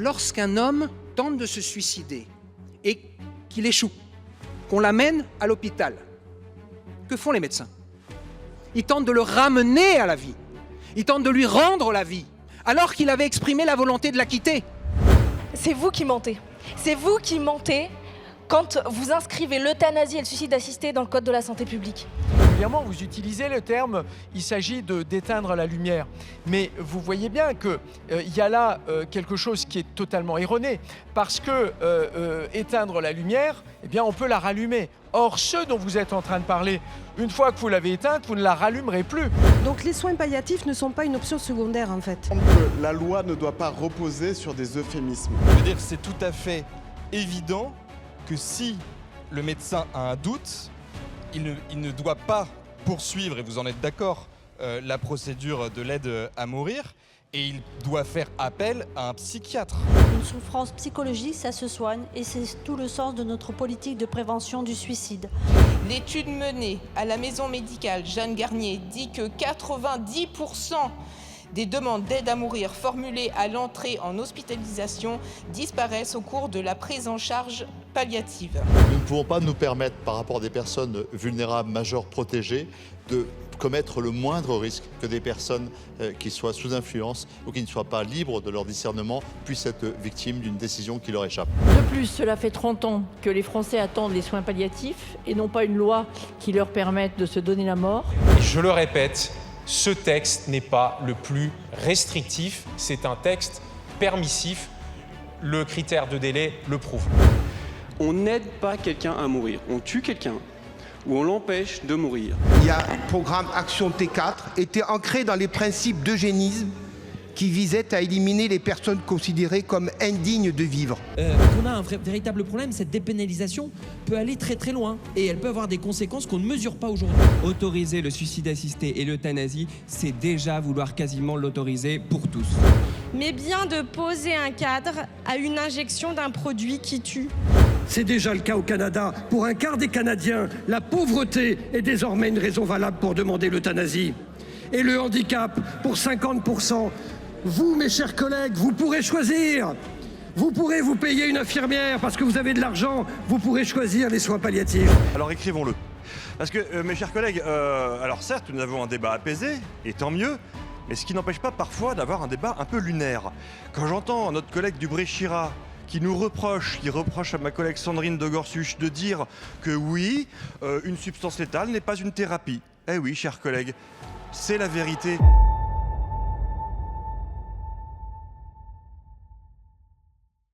Lorsqu'un homme tente de se suicider et qu'il échoue, qu'on l'amène à l'hôpital, que font les médecins? Ils tentent de le ramener à la vie. Ils tentent de lui rendre la vie, alors qu'il avait exprimé la volonté de la quitter. C'est vous qui mentez. C'est vous qui mentez quand vous inscrivez l'euthanasie et le suicide assisté dans le Code de la santé publique. Régulièrement, vous utilisez le terme « il s'agit d'éteindre la lumière ». Mais vous voyez bien qu'il y a là quelque chose qui est totalement erroné. Parce que éteindre la lumière, eh bien, on peut la rallumer. Or, ce dont vous êtes en train de parler, une fois que vous l'avez éteinte, vous ne la rallumerez plus. Donc les soins palliatifs ne sont pas une option secondaire en fait. La loi ne doit pas reposer sur des euphémismes. Je veux dire, c'est tout à fait évident que si le médecin a un doute, il ne doit pas poursuivre, et vous en êtes d'accord, la procédure de l'aide à mourir, et il doit faire appel à un psychiatre. Une souffrance psychologique, ça se soigne, et c'est tout le sens de notre politique de prévention du suicide. L'étude menée à la maison médicale Jeanne Garnier dit que 90% des demandes d'aide à mourir formulées à l'entrée en hospitalisation disparaissent au cours de la prise en charge palliative. Nous ne pouvons pas nous permettre, par rapport à des personnes vulnérables, majeures, protégées, de commettre le moindre risque que des personnes qui soient sous influence ou qui ne soient pas libres de leur discernement puissent être victimes d'une décision qui leur échappe. De plus, cela fait 30 ans que les Français attendent les soins palliatifs et non pas une loi qui leur permette de se donner la mort. Et je le répète, ce texte n'est pas le plus restrictif, c'est un texte permissif. Le critère de délai le prouve. On n'aide pas quelqu'un à mourir, on tue quelqu'un ou on l'empêche de mourir. Il y a un programme Action T4, était ancré dans les principes d'eugénisme qui visait à éliminer les personnes considérées comme indignes de vivre. On a un véritable problème, cette dépénalisation peut aller très très loin et elle peut avoir des conséquences qu'on ne mesure pas aujourd'hui. Autoriser le suicide assisté et l'euthanasie, c'est déjà vouloir quasiment l'autoriser pour tous. Mais bien de poser un cadre à une injection d'un produit qui tue. C'est déjà le cas au Canada. Pour un quart des Canadiens, la pauvreté est désormais une raison valable pour demander l'euthanasie. Et le handicap, pour 50%. Vous, mes chers collègues, vous pourrez choisir. Vous pourrez vous payer une infirmière parce que vous avez de l'argent. Vous pourrez choisir les soins palliatifs. Alors écrivons-le. Parce que, mes chers collègues, alors certes, nous avons un débat apaisé, et tant mieux, mais ce qui n'empêche pas parfois d'avoir un débat un peu lunaire. Quand j'entends notre collègue Dubré-Chirat qui reproche à ma collègue Sandrine de Gorsuch de dire que oui, une substance létale n'est pas une thérapie. Eh oui, chers collègues, c'est la vérité.